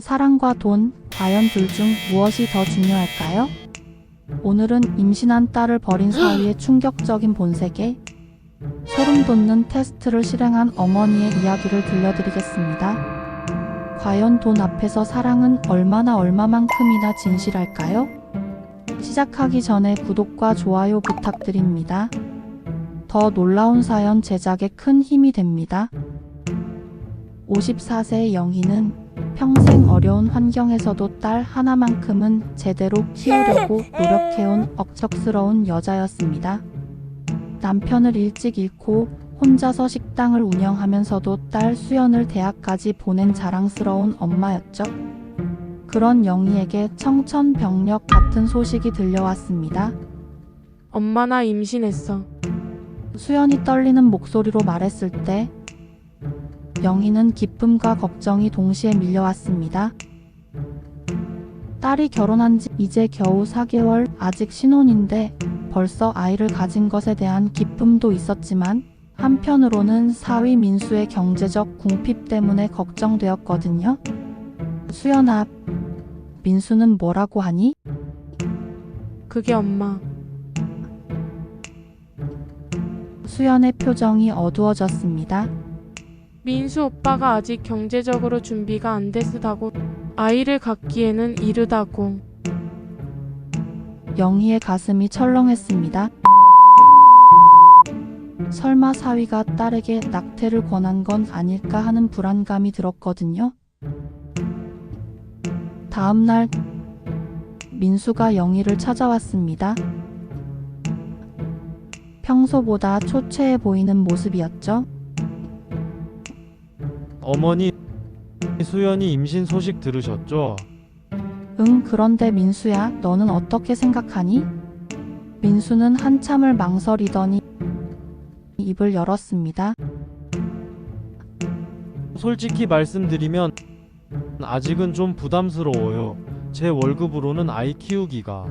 사랑과 돈, 과연 둘 중 무엇이 더 중요할까요? 오늘은 임신한 딸을 버린 사위의 충격적인 본색에 소름 돋는 테스트를 실행한 어머니의 이야기를 들려드리겠습니다. 과연 돈 앞에서 사랑은 얼마만큼이나 진실할까요? 시작하기 전에 구독과 좋아요 부탁드립니다. 더 놀라운 사연 제작에 큰 힘이 됩니다. 54세의 영희는 평생 어려운 환경에서도 딸 하나만큼은 제대로 키우려고 노력해온 억척스러운 여자였습니다. 남편을 일찍 잃고 혼자서 식당을 운영하면서도 딸 수연을 대학까지 보낸 자랑스러운 엄마였죠. 그런 영희에게 청천벽력 같은 소식이 들려왔습니다. 엄마, 나 임신했어. 수연이 떨리는 목소리로 말했을 때 영희는 기쁨과 걱정이 동시에 밀려왔습니다. 딸이 결혼한 지 이제 겨우 4개월, 아직 신혼인데 벌써 아이를 가진 것에 대한 기쁨도 있었지만 한편으로는 사위 민수의 경제적 궁핍 때문에 걱정되었거든요. 수연아, 민수는 뭐라고 하니? 그게 엄마. 수연의 표정이 어두워졌습니다. 민수 오빠가 아직 경제적으로 준비가 안 됐다고, 아이를 갖기에는 이르다고. 영희의 가슴이 철렁했습니다. 설마 사위가 딸에게 낙태를 권한 건 아닐까 하는 불안감이 들었거든요. 다음 날 민수가 영희를 찾아왔습니다. 평소보다 초췌해 보이는 모습이었죠. 어머니, 수연이 임신 소식 들으셨죠? 응, 그런데 민수야, 너는 어떻게 생각하니? 민수는 한참을 망설이더니 입을 열었습니다. 솔직히 말씀드리면 아직은 좀 부담스러워요. 제 월급으로는 아이 키우기가.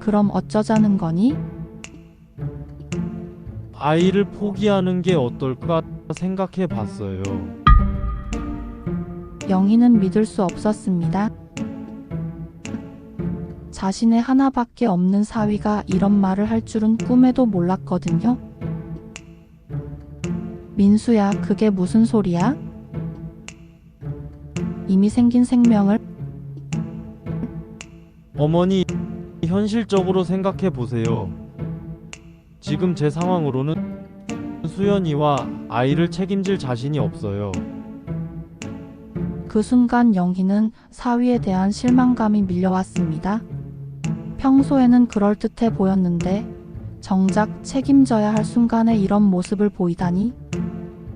그럼 어쩌자는 거니? 아이를 포기하는 게 어떨까 생각해 봤어요. 영희는 믿을 수 없었습니다. 자신의 하나밖에 없는 사위가 이런 말을 할 줄은 꿈에도 몰랐거든요. 민수야, 그게 무슨 소리야? 이미 생긴 생명을. 어머니, 현실적으로 생각해 보세요. 지금 제 상황으로는 수연이와 아이를 책임질 자신이 없어요. 그 순간 영희는 사위에 대한 실망감이 밀려왔습니다. 평소에는 그럴듯해 보였는데 정작 책임져야 할 순간에 이런 모습을 보이다니.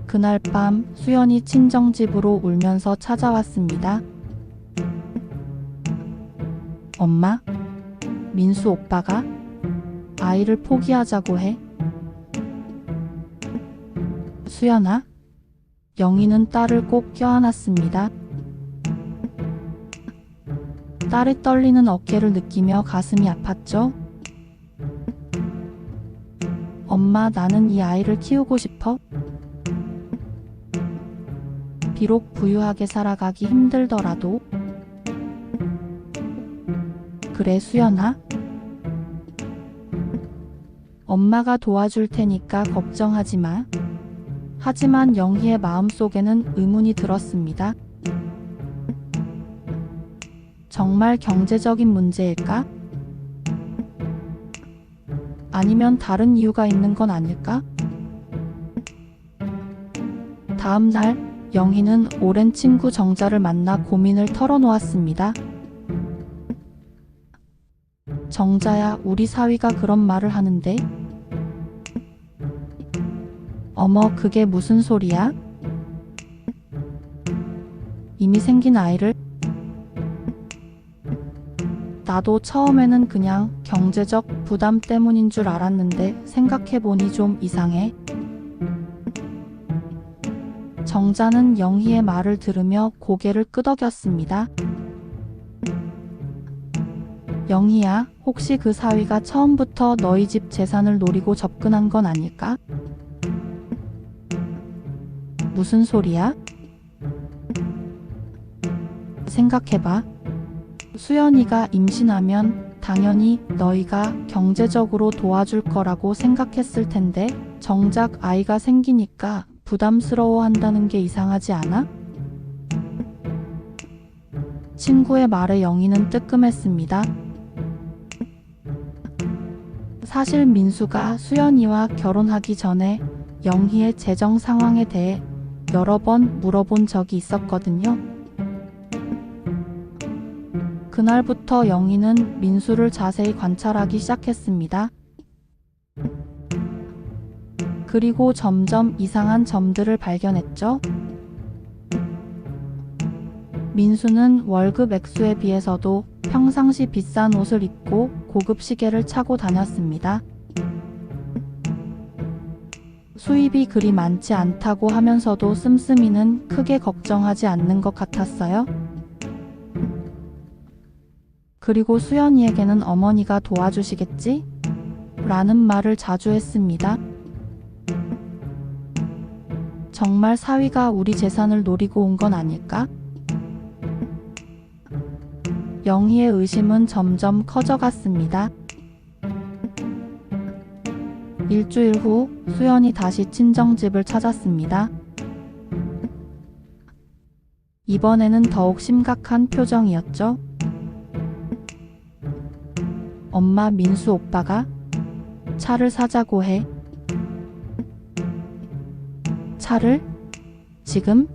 그날 밤 수연이 친정집으로 울면서 찾아왔습니다. 엄마, 민수 오빠가 아이를 포기하자고 해. 수연아, 영희는 딸을 꼭 껴안았습니다. 딸의 떨리는 어깨를 느끼며 가슴이 아팠죠. 엄마, 나는 이 아이를 키우고 싶어. 비록 부유하게 살아가기 힘들더라도. 그래, 수연아. 엄마가 도와줄 테니까 걱정하지 마. 하지만 영희의 마음속에는 의문이 들었습니다. 정말 경제적인 문제일까? 아니면 다른 이유가 있는 건 아닐까? 다음 날 영희는 오랜 친구 정자를 만나 고민을 털어놓았습니다. 정자야, 우리 사위가 그런 말을 하는데. 어머, 그게 무슨 소리야? 이미 생긴 아이를? 나도 처음에는 그냥 경제적 부담 때문인 줄 알았는데 생각해보니 좀 이상해. 정자는 영희의 말을 들으며 고개를 끄덕였습니다. 영희야, 혹시 그 사위가 처음부터 너희 집 재산을 노리고 접근한 건 아닐까? 무슨 소리야? 생각해봐. 수연이가 임신하면 당연히 너희가 경제적으로 도와줄 거라고 생각했을 텐데 정작 아이가 생기니까 부담스러워 한다는 게 이상하지 않아? 친구의 말에 영희는 뜨끔했습니다. 사실 민수가 수연이와 결혼하기 전에 영희의 재정 상황에 대해 여러 번 물어본 적이 있었거든요. 그날부터 영희는 민수를 자세히 관찰하기 시작했습니다. 그리고 점점 이상한 점들을 발견했죠. 민수는 월급 액수에 비해서도 평상시 비싼 옷을 입고 고급 시계를 차고 다녔습니다. 수입이 그리 많지 않다고 하면서도 씀씀이는 크게 걱정하지 않는 것 같았어요. 그리고 수연이에게는 어머니가 도와주시겠지? 라는 말을 자주 했습니다. 정말 사위가 우리 재산을 노리고 온 건 아닐까? 영희의 의심은 점점 커져갔습니다. 일주일 후 수연이 다시 친정집을 찾았습니다. 이번에는 더욱 심각한 표정이었죠. 엄마, 민수 오빠가 차를 사자고 해. 차를? 지금?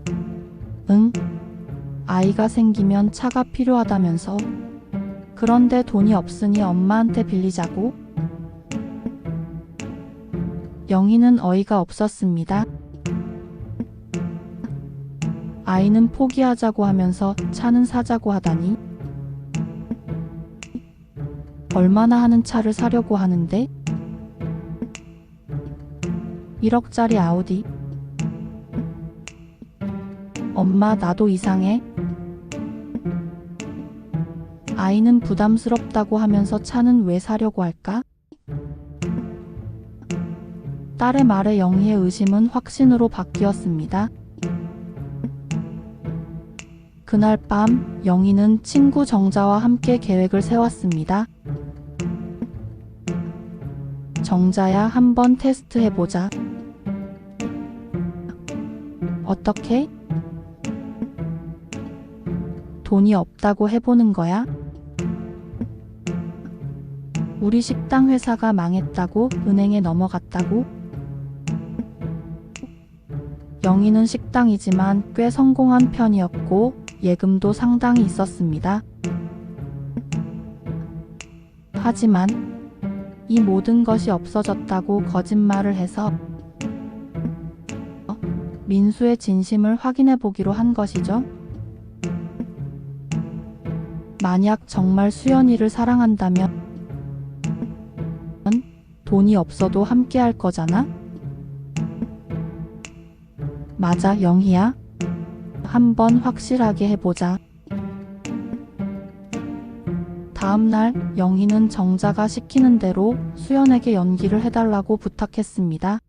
응. 아이가 생기면 차가 필요하다면서. 그런데 돈이 없으니 엄마한테 빌리자고. 영희는 어이가 없었습니다. 아이는 포기하자고 하면서 차는 사자고 하다니. 얼마나 하는 차를 사려고 하는데? 1억짜리 아우디. 엄마, 나도 이상해. 아이는 부담스럽다고 하면서 차는 왜 사려고 할까? 딸의 말에 영희의 의심은 확신으로 바뀌었습니다. 그날 밤 영희는 친구 정자와 함께 계획을 세웠습니다. 정자야, 한번 테스트해보자. 어떻게? 돈이 없다고 해보는 거야? 우리 식당 회사가 망했다고? 은행에 넘어갔다고? 영희는 식당이지만 꽤 성공한 편이었고 예금도 상당히 있었습니다. 하지만 이 모든 것이 없어졌다고 거짓말을 해서 민수의 진심을 확인해 보기로 한 것이죠. 만약 정말 수연이를 사랑한다면 돈이 없어도 함께 할 거잖아? 맞아, 영희야. 한번 확실하게 해보자. 다음날 영희는 정자가 시키는 대로 수연에게 연기를 해달라고 부탁했습니다.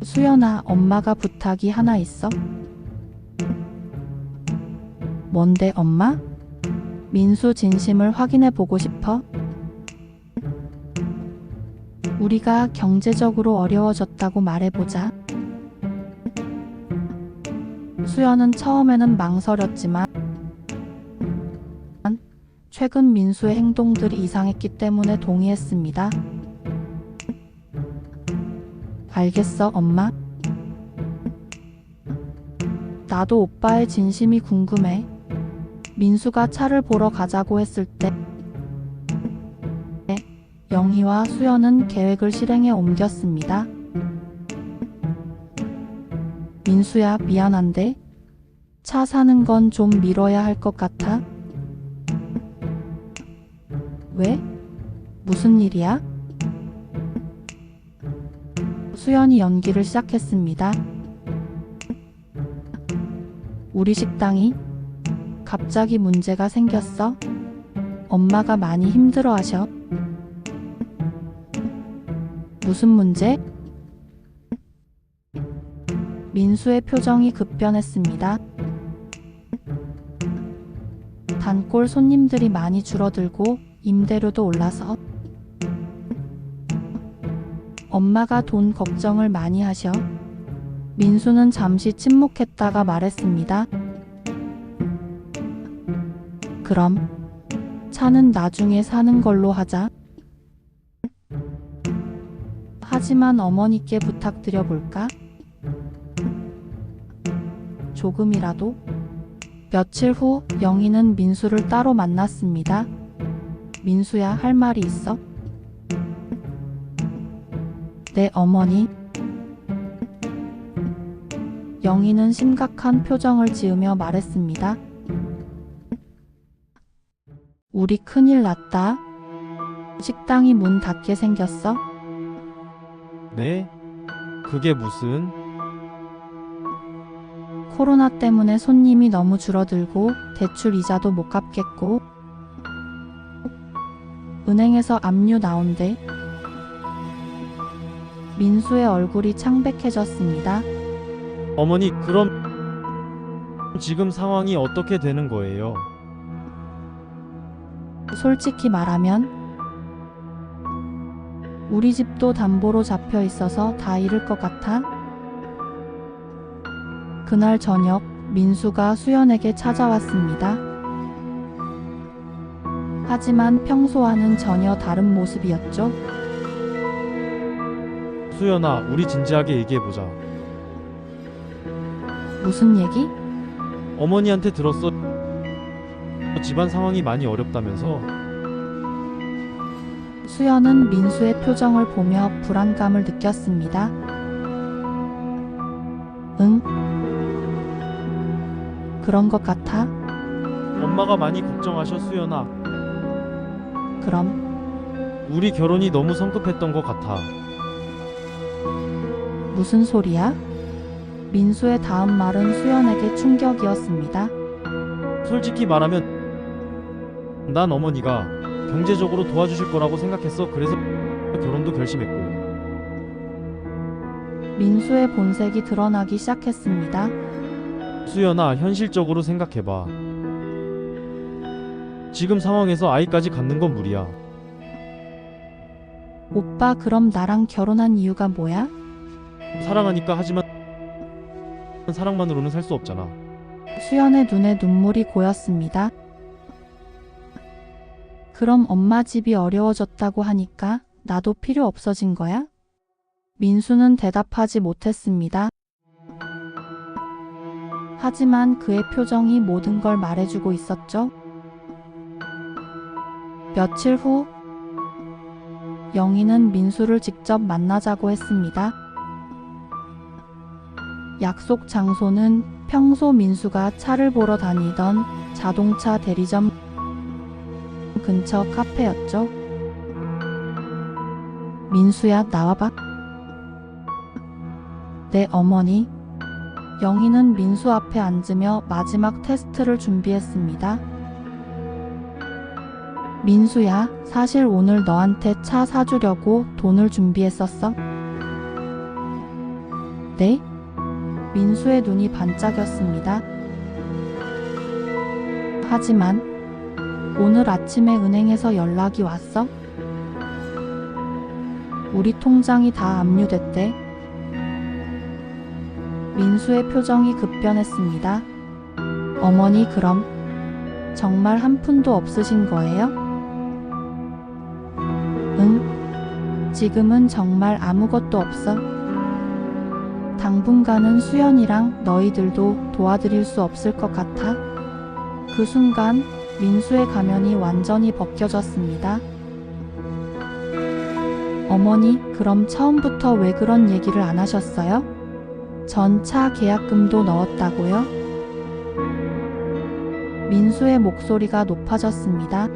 수연아, 엄마가 부탁이 하나 있어. 뭔데, 엄마? 민수 진심을 확인해 보고 싶어? 우리가 경제적으로 어려워졌다고 말해보자. 수연은 처음에는 망설였지만 최근 민수의 행동들이 이상했기 때문에 동의했습니다. 알겠어, 엄마. 나도 오빠의 진심이 궁금해. 민수가 차를 보러 가자고 했을 때 영희와 수연은 계획을 실행에 옮겼습니다. 민수야, 미안한데 차 사는 건 좀 미뤄야 할 것 같아. 왜? 무슨 일이야? 수연이 연기를 시작했습니다. 우리 식당이 갑자기 문제가 생겼어. 엄마가 많이 힘들어하셔. 무슨 문제? 민수의 표정이 급변했습니다. 단골 손님들이 많이 줄어들고 임대료도 올라서 엄마가 돈 걱정을 많이 하셔. 민수는 잠시 침묵했다가 말했습니다. 그럼 차는 나중에 사는 걸로 하자. 하지만 어머니께 부탁드려 볼까? 조금이라도? 며칠 후 영희는 민수를 따로 만났습니다. 민수야, 할 말이 있어? 네, 어머니. 영희는 심각한 표정을 지으며 말했습니다. 우리 큰일 났다. 식당이 문 닫게 생겼어. 네? 그게 무슨? 코로나 때문에 손님이 너무 줄어들고 대출 이자도 못 갚겠고 은행에서 압류 나온대. 민수의 얼굴이 창백해졌습니다. 어머니, 그럼 지금 상황이 어떻게 되는 거예요? 솔직히 말하면 우리 집도 담보로 잡혀 있어서 다 잃을 것 같아. 그날 저녁 민수가 수연에게 찾아왔습니다. 하지만 평소와는 전혀 다른 모습이었죠. 수연아, 우리 진지하게 얘기해보자. 무슨 얘기? 어머니한테 들었어. 집안 상황이 많이 어렵다면서. 수연은 민수의 표정을 보며 불안감을 느꼈습니다. 응? 그런 것 같아? 엄마가 많이 걱정하셔, 수연아. 그럼 우리 결혼이 너무 성급했던 것 같아. 무슨 소리야? 민수의 다음 말은 수연에게 충격이었습니다. 솔직히 말하면 난 어머니가 경제적으로 도와주실 거라고 생각했어. 그래서 결혼도 결심했고. 민수의 본색이 드러나기 시작했습니다. 수연아, 현실적으로 생각해봐. 지금 상황에서 아이까지 갖는 건 무리야. 오빠, 그럼 나랑 결혼한 이유가 뭐야? 사랑하니까. 하지만 사랑만으로는 살 수 없잖아. 수연의 눈에 눈물이 고였습니다. 그럼 엄마 집이 어려워졌다고 하니까 나도 필요 없어진 거야? 민수는 대답하지 못했습니다. 하지만 그의 표정이 모든 걸 말해주고 있었죠. 며칠 후 영희는 민수를 직접 만나자고 했습니다. 약속 장소는 평소 민수가 차를 보러 다니던 자동차 대리점 근처 카페였죠. 민수야, 나와봐. 네, 어머니. 영희는 민수 앞에 앉으며 마지막 테스트를 준비했습니다. 민수야, 사실 오늘 너한테 차 사주려고 돈을 준비했었어. 네? 민수의 눈이 반짝였습니다. 하지만 오늘 아침에 은행에서 연락이 왔어. 우리 통장이 다 압류됐대. 민수의 표정이 급변했습니다. 어머니, 그럼 정말 한 푼도 없으신 거예요? 응, 지금은 정말 아무것도 없어. 당분간은 수연이랑 너희들도 도와드릴 수 없을 것 같아. 그 순간 민수의 가면이 완전히 벗겨졌습니다. 어머니, 그럼 처음부터 왜 그런 얘기를 안 하셨어요? 전 차 계약금도 넣었다고요? 민수의 목소리가 높아졌습니다.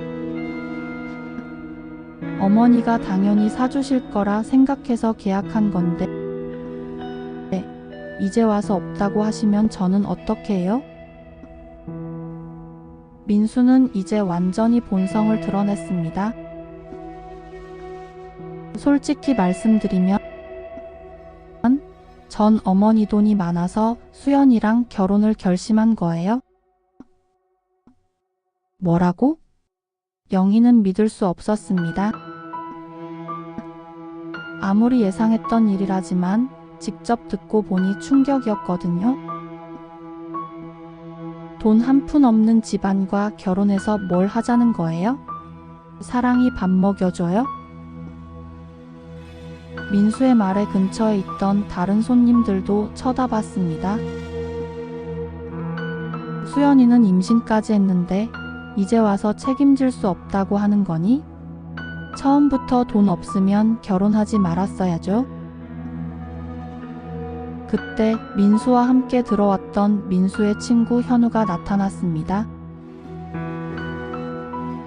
어머니가 당연히 사주실 거라 생각해서 계약한 건데 이제 와서 없다고 하시면 저는 어떻게 해요? 민수는 이제 완전히 본성을 드러냈습니다. 솔직히 말씀드리면 전 어머니 돈이 많아서 수연이랑 결혼을 결심한 거예요. 뭐라고? 영희는 믿을 수 없었습니다. 아무리 예상했던 일이라지만 직접 듣고 보니 충격이었거든요. 돈 한 푼 없는 집안과 결혼해서 뭘 하자는 거예요? 사랑이 밥 먹여줘요? 민수의 말에 근처에 있던 다른 손님들도 쳐다봤습니다. 수연이는 임신까지 했는데 이제 와서 책임질 수 없다고 하는 거니? 처음부터 돈 없으면 결혼하지 말았어야죠. 그때 민수와 함께 들어왔던 민수의 친구 현우가 나타났습니다.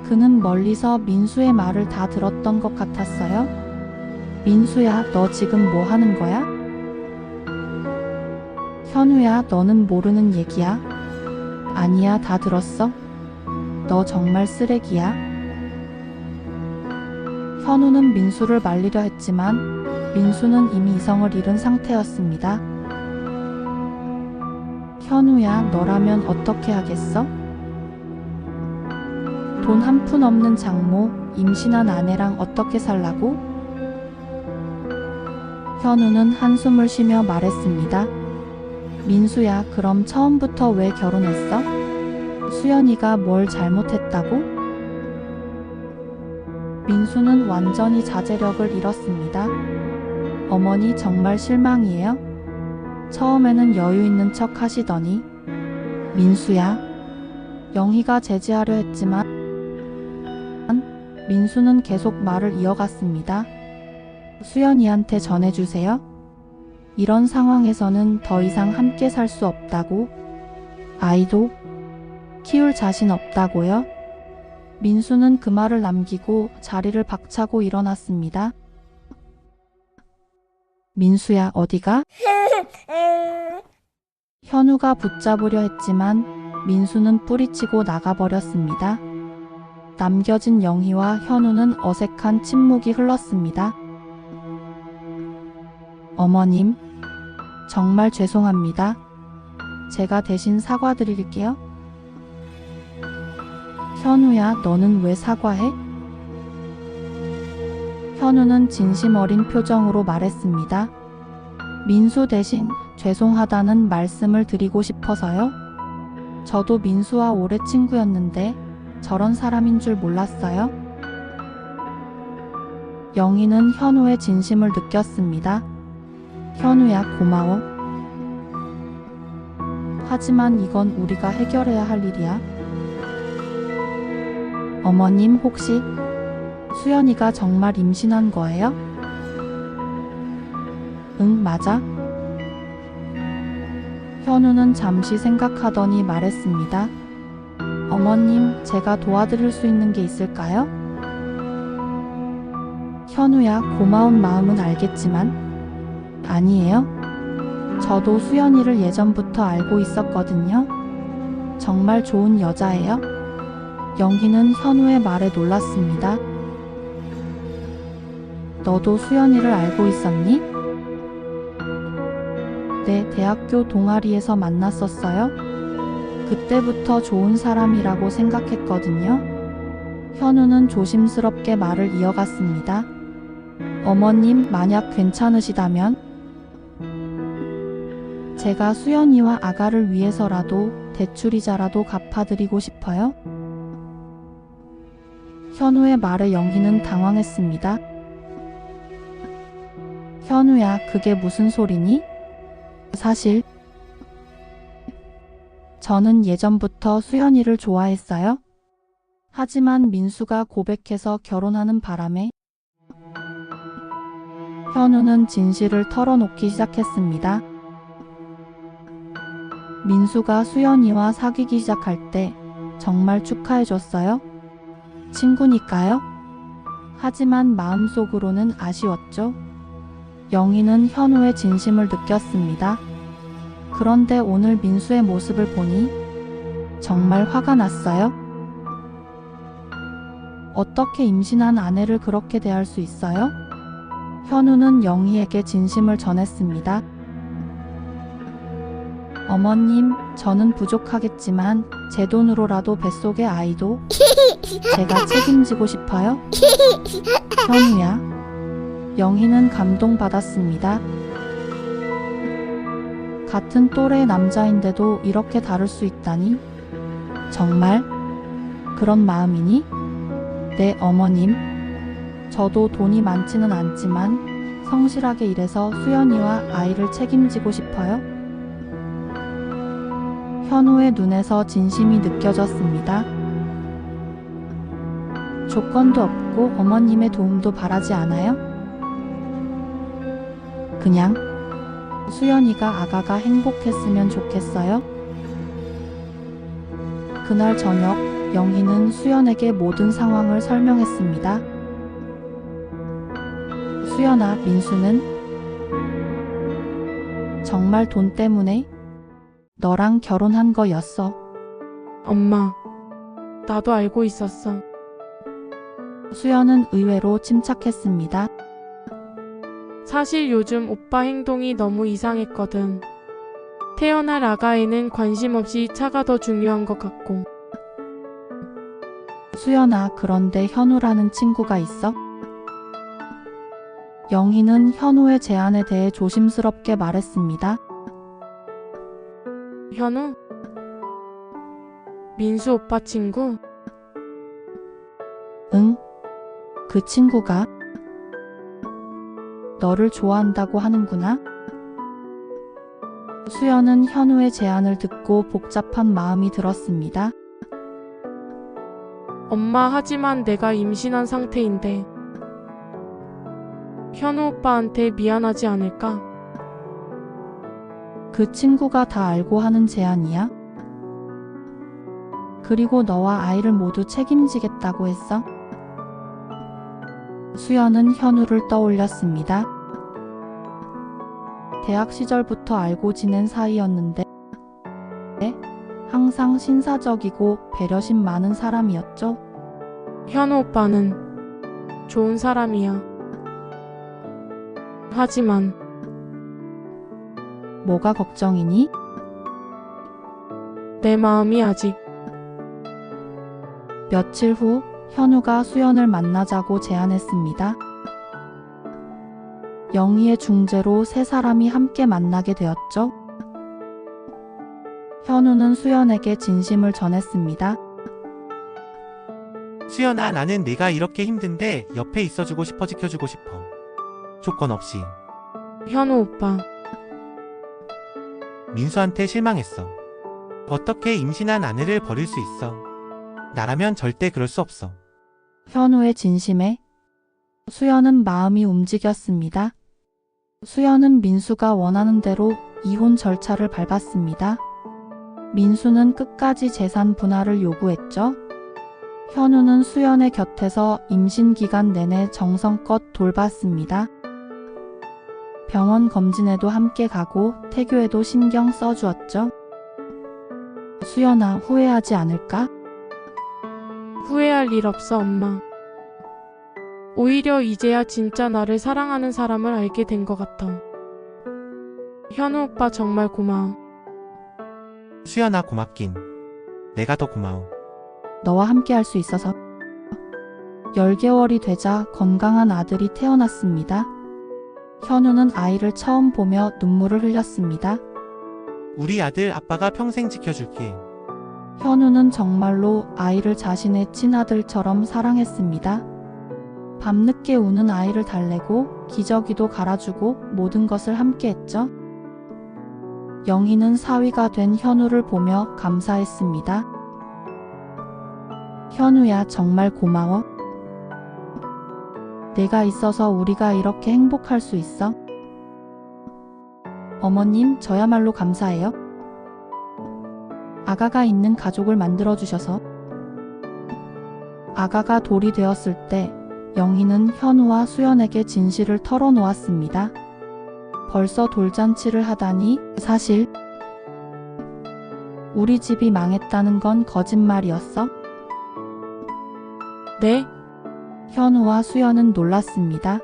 그는 멀리서 민수의 말을 다 들었던 것 같았어요. 민수야, 너 지금 뭐 하는 거야? 현우야, 너는 모르는 얘기야? 아니야, 다 들었어. 너 정말 쓰레기야. 현우는 민수를 말리려 했지만 민수는 이미 이성을 잃은 상태였습니다. 현우야, 너라면 어떻게 하겠어? 돈 한 푼 없는 장모, 임신한 아내랑 어떻게 살라고? 현우는 한숨을 쉬며 말했습니다. 민수야, 그럼 처음부터 왜 결혼했어? 수연이가 뭘 잘못했다고? 민수는 완전히 자제력을 잃었습니다. 어머니 정말 실망이에요? 처음에는 여유 있는 척 하시더니 민수야. 영희가 제지하려 했지만 민수는 계속 말을 이어갔습니다. 수연이한테 전해주세요. 이런 상황에서는 더 이상 함께 살 수 없다고. 아이도 키울 자신 없다고요? 민수는 그 말을 남기고 자리를 박차고 일어났습니다. 민수야, 어디가? 현우가 붙잡으려 했지만 민수는 뿌리치고 나가버렸습니다. 남겨진 영희와 현우는 어색한 침묵이 흘렀습니다. 어머님, 정말 죄송합니다. 제가 대신 사과드릴게요. 현우야, 너는 왜 사과해? 현우는 진심 어린 표정으로 말했습니다. 민수 대신 죄송하다는 말씀을 드리고 싶어서요. 저도 민수와 오래 친구였는데 저런 사람인 줄 몰랐어요. 영희는 현우의 진심을 느꼈습니다. 현우야, 고마워. 하지만 이건 우리가 해결해야 할 일이야. 어머님, 혹시 수연이가 정말 임신한 거예요? 응, 맞아. 현우는 잠시 생각하더니 말했습니다. 어머님, 제가 도와드릴 수 있는 게 있을까요? 현우야, 고마운 마음은 알겠지만 아니에요. 저도 수연이를 예전부터 알고 있었거든요. 정말 좋은 여자예요. 영희는 현우의 말에 놀랐습니다. 너도 수연이를 알고 있었니? 네, 대학교 동아리에서 만났었어요. 그때부터 좋은 사람이라고 생각했거든요. 현우는 조심스럽게 말을 이어갔습니다. 어머님, 만약 괜찮으시다면 제가 수연이와 아가를 위해서라도 대출이자라도 갚아드리고 싶어요. 현우의 말에 영희는 당황했습니다. 현우야, 그게 무슨 소리니? 사실 저는 예전부터 수연이를 좋아했어요. 하지만 민수가 고백해서 결혼하는 바람에 현우는 진실을 털어놓기 시작했습니다. 민수가 수연이와 사귀기 시작할 때 정말 축하해줬어요. 친구니까요. 하지만 마음속으로는 아쉬웠죠. 영희는 현우의 진심을 느꼈습니다. 그런데 오늘 민수의 모습을 보니 정말 화가 났어요. 어떻게 임신한 아내를 그렇게 대할 수 있어요? 현우는 영희에게 진심을 전했습니다. 어머님, 저는 부족하겠지만 제 돈으로라도 뱃속의 아이도 제가 책임지고 싶어요. 현우야. 영희는 감동받았습니다. 같은 또래의 남자인데도 이렇게 다를 수 있다니? 정말? 그런 마음이니? 네, 어머님. 저도 돈이 많지는 않지만 성실하게 일해서 수연이와 아이를 책임지고 싶어요. 현우의 눈에서 진심이 느껴졌습니다. 조건도 없고 어머님의 도움도 바라지 않아요? 그냥 수연이가 아가가 행복했으면 좋겠어요. 그날 저녁 영희는 수연에게 모든 상황을 설명했습니다. 수연아, 민수는 정말 돈 때문에 너랑 결혼한 거였어. 엄마, 나도 알고 있었어. 수연은 의외로 침착했습니다. 사실 요즘 오빠 행동이 너무 이상했거든. 태어날 아가에는 관심 없이 차가 더 중요한 것 같고. 수연아, 그런데 현우라는 친구가 있어? 영희는 현우의 제안에 대해 조심스럽게 말했습니다. 현우? 민수 오빠 친구? 응? 그 친구가 너를 좋아한다고 하는구나? 수연은 현우의 제안을 듣고 복잡한 마음이 들었습니다. 엄마, 하지만 내가 임신한 상태인데 현우 오빠한테 미안하지 않을까? 그 친구가 다 알고 하는 제안이야? 그리고 너와 아이를 모두 책임지겠다고 했어? 수연은 현우를 떠올렸습니다. 대학 시절부터 알고 지낸 사이였는데 항상 신사적이고 배려심 많은 사람이었죠. 현우 오빠는 좋은 사람이야. 하지만 뭐가 걱정이니? 내 마음이 아직. 며칠 후 현우가 수연을 만나자고 제안했습니다. 영희의 중재로 세 사람이 함께 만나게 되었죠. 현우는 수연에게 진심을 전했습니다. 수연아, 나는 네가 이렇게 힘든데 옆에 있어주고 싶어, 지켜주고 싶어. 조건 없이. 현우 오빠, 민수한테 실망했어. 어떻게 임신한 아내를 버릴 수 있어. 나라면 절대 그럴 수 없어. 현우의 진심에 수연은 마음이 움직였습니다. 수연은 민수가 원하는 대로 이혼 절차를 밟았습니다. 민수는 끝까지 재산 분할을 요구했죠. 현우는 수연의 곁에서 임신 기간 내내 정성껏 돌봤습니다. 병원 검진에도 함께 가고 태교에도 신경 써주었죠. 수연아, 후회하지 않을까? 후회할 일 없어, 엄마. 오히려 이제야 진짜 나를 사랑하는 사람을 알게 된 것 같아. 현우 오빠 정말 고마워. 수연아, 고맙긴. 내가 더 고마워. 너와 함께 할 수 있어서. 10개월이 되자 건강한 아들이 태어났습니다. 현우는 아이를 처음 보며 눈물을 흘렸습니다. 우리 아들 아빠가 평생 지켜줄게. 현우는 정말로 아이를 자신의 친아들처럼 사랑했습니다. 밤늦게 우는 아이를 달래고 기저귀도 갈아주고 모든 것을 함께 했죠. 영희는 사위가 된 현우를 보며 감사했습니다. 현우야, 정말 고마워. 내가 있어서 우리가 이렇게 행복할 수 있어. 어머님, 저야말로 감사해요. 아가가 있는 가족을 만들어주셔서. 아가가 돌이 되었을 때 영희는 현우와 수연에게 진실을 털어놓았습니다. 벌써 돌잔치를 하다니. 사실 우리 집이 망했다는 건 거짓말이었어? 네? 현우와 수연은 놀랐습니다.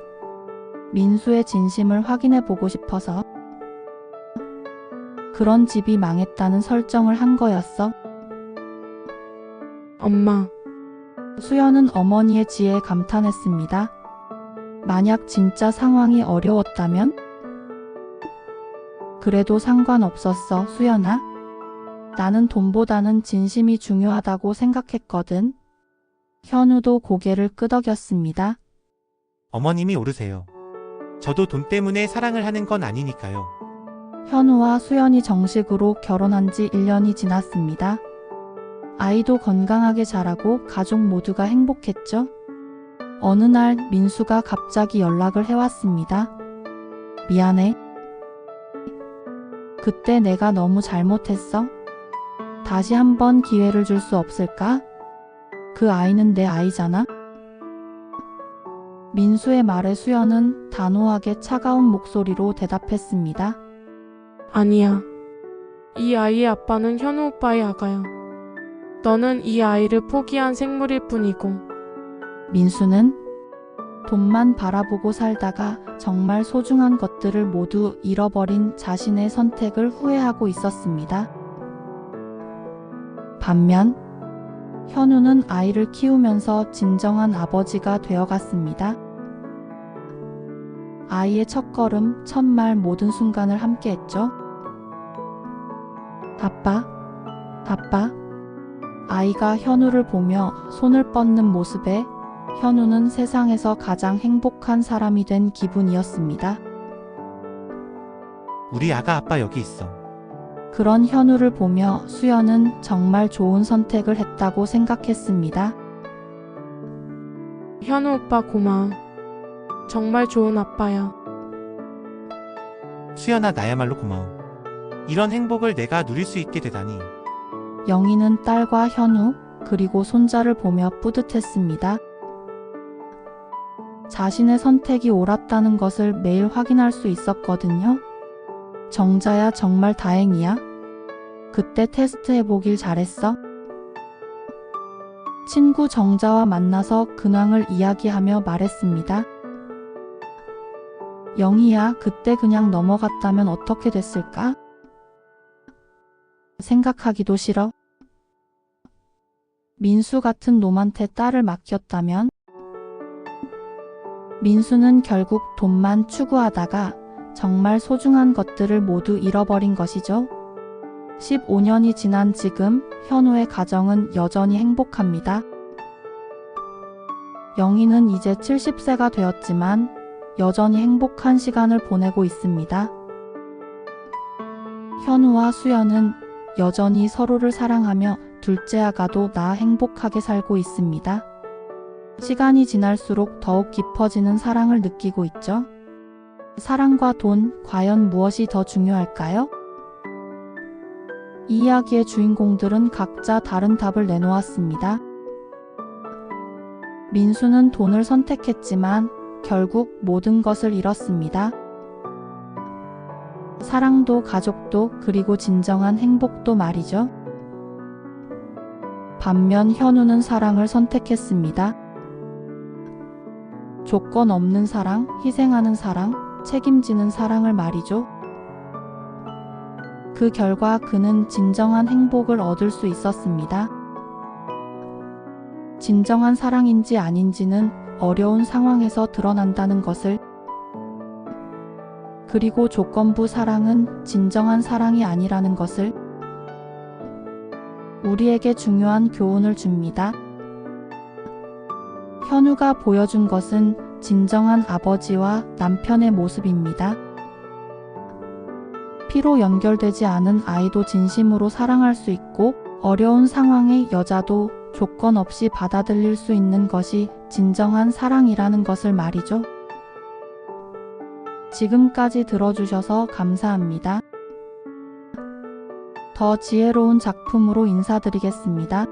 민수의 진심을 확인해 보고 싶어서. 그런 집이 망했다는 설정을 한 거였어. 엄마, 수연은 어머니의 지혜에 감탄했습니다. 만약 진짜 상황이 어려웠다면? 그래도 상관없었어, 수연아. 나는 돈보다는 진심이 중요하다고 생각했거든. 현우도 고개를 끄덕였습니다. 어머님이 오르세요. 저도 돈 때문에 사랑을 하는 건 아니니까요. 현우와 수연이 정식으로 결혼한 지 1년이 지났습니다. 아이도 건강하게 자라고 가족 모두가 행복했죠. 어느 날 민수가 갑자기 연락을 해왔습니다. 미안해. 그때 내가 너무 잘못했어. 다시 한번 기회를 줄 수 없을까? 그 아이는 내 아이잖아. 민수의 말에 수연은 단호하게 차가운 목소리로 대답했습니다. 아니야. 이 아이의 아빠는 현우 오빠의 아가야. 너는 이 아이를 포기한 생물일 뿐이고. 민수는 돈만 바라보고 살다가 정말 소중한 것들을 모두 잃어버린 자신의 선택을 후회하고 있었습니다. 반면 현우는 아이를 키우면서 진정한 아버지가 되어갔습니다. 아이의 첫걸음, 첫말 모든 순간을 함께했죠. 아빠, 아빠. 아이가 현우를 보며 손을 뻗는 모습에 현우는 세상에서 가장 행복한 사람이 된 기분이었습니다. 우리 아가 아빠 여기 있어. 그런 현우를 보며 수연은 정말 좋은 선택을 했다고 생각했습니다. 현우 오빠 고마워. 정말 좋은 아빠야. 수연아 나야말로 고마워. 이런 행복을 내가 누릴 수 있게 되다니. 영희는 딸과 현우 그리고 손자를 보며 뿌듯했습니다. 자신의 선택이 옳았다는 것을 매일 확인할 수 있었거든요. 정자야 정말 다행이야. 그때 테스트 해보길 잘했어. 친구 정자와 만나서 근황을 이야기하며 말했습니다. 영희야, 그때 그냥 넘어갔다면 어떻게 됐을까? 생각하기도 싫어. 민수 같은 놈한테 딸을 맡겼다면? 민수는 결국 돈만 추구하다가 정말 소중한 것들을 모두 잃어버린 것이죠. 15년이 지난 지금 현우의 가정은 여전히 행복합니다. 영희는 이제 70세가 되었지만 여전히 행복한 시간을 보내고 있습니다. 현우와 수연은 여전히 서로를 사랑하며 둘째 아가도 나 행복하게 살고 있습니다. 시간이 지날수록 더욱 깊어지는 사랑을 느끼고 있죠. 사랑과 돈, 과연 무엇이 더 중요할까요? 이 이야기의 주인공들은 각자 다른 답을 내놓았습니다. 민수는 돈을 선택했지만 결국 모든 것을 잃었습니다. 사랑도 가족도 그리고 진정한 행복도 말이죠. 반면 현우는 사랑을 선택했습니다. 조건 없는 사랑, 희생하는 사랑, 책임지는 사랑을 말이죠. 그 결과 그는 진정한 행복을 얻을 수 있었습니다. 진정한 사랑인지 아닌지는 어려운 상황에서 드러난다는 것을, 그리고 조건부 사랑은 진정한 사랑이 아니라는 것을 우리에게 중요한 교훈을 줍니다. 현우가 보여준 것은 진정한 아버지와 남편의 모습입니다. 피로 연결되지 않은 아이도 진심으로 사랑할 수 있고 어려운 상황의 여자도 조건 없이 받아들일 수 있는 것이 진정한 사랑이라는 것을 말이죠. 지금까지 들어주셔서 감사합니다. 더 지혜로운 작품으로 인사드리겠습니다.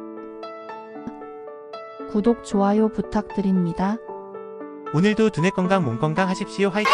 구독, 좋아요 부탁드립니다. 오늘도 두뇌 건강 몸 건강 하십시오. 화이팅!